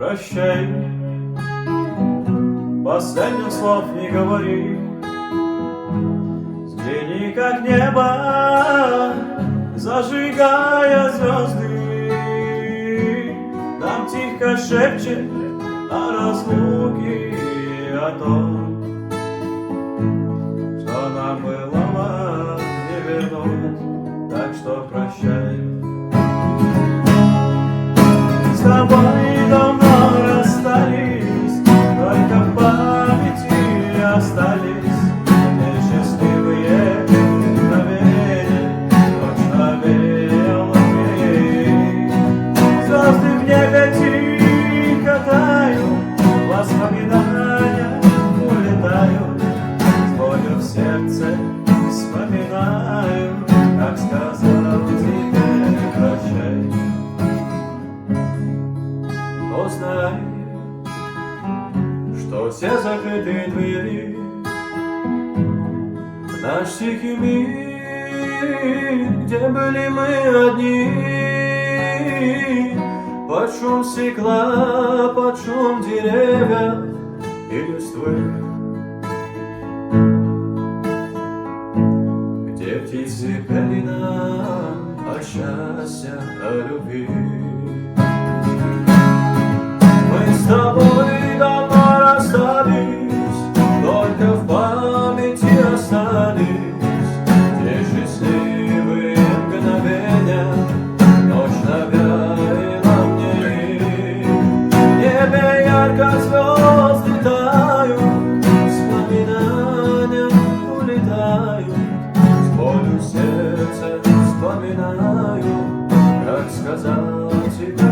прощай, последних слов не говори. Взгляни, как небо, зажигая звезды, нам тихо шепчет о разлуке, о том, что нам было не вернуть, так что прощай. С тобой давно расстались, только в памяти остались те счастливые мгновения, точно белые. Звезды в небе тихо тают, воспоминания улетают, с болью в сердце вспоминаю, как сказал тебе прощай. Но знай, что все закрытые двери в наш тихий мир, где были мы одни, под шум стекла, под шум деревьев и листвы, где птицы пели нам о счастье, о любви. Мы с тобой давно расстались, только в памяти остались те счастливые мгновения, ночь навеяла мне. В небе ярко звезды тают, воспоминания улетают, с болью в сердце вспоминаю, как сказал тебе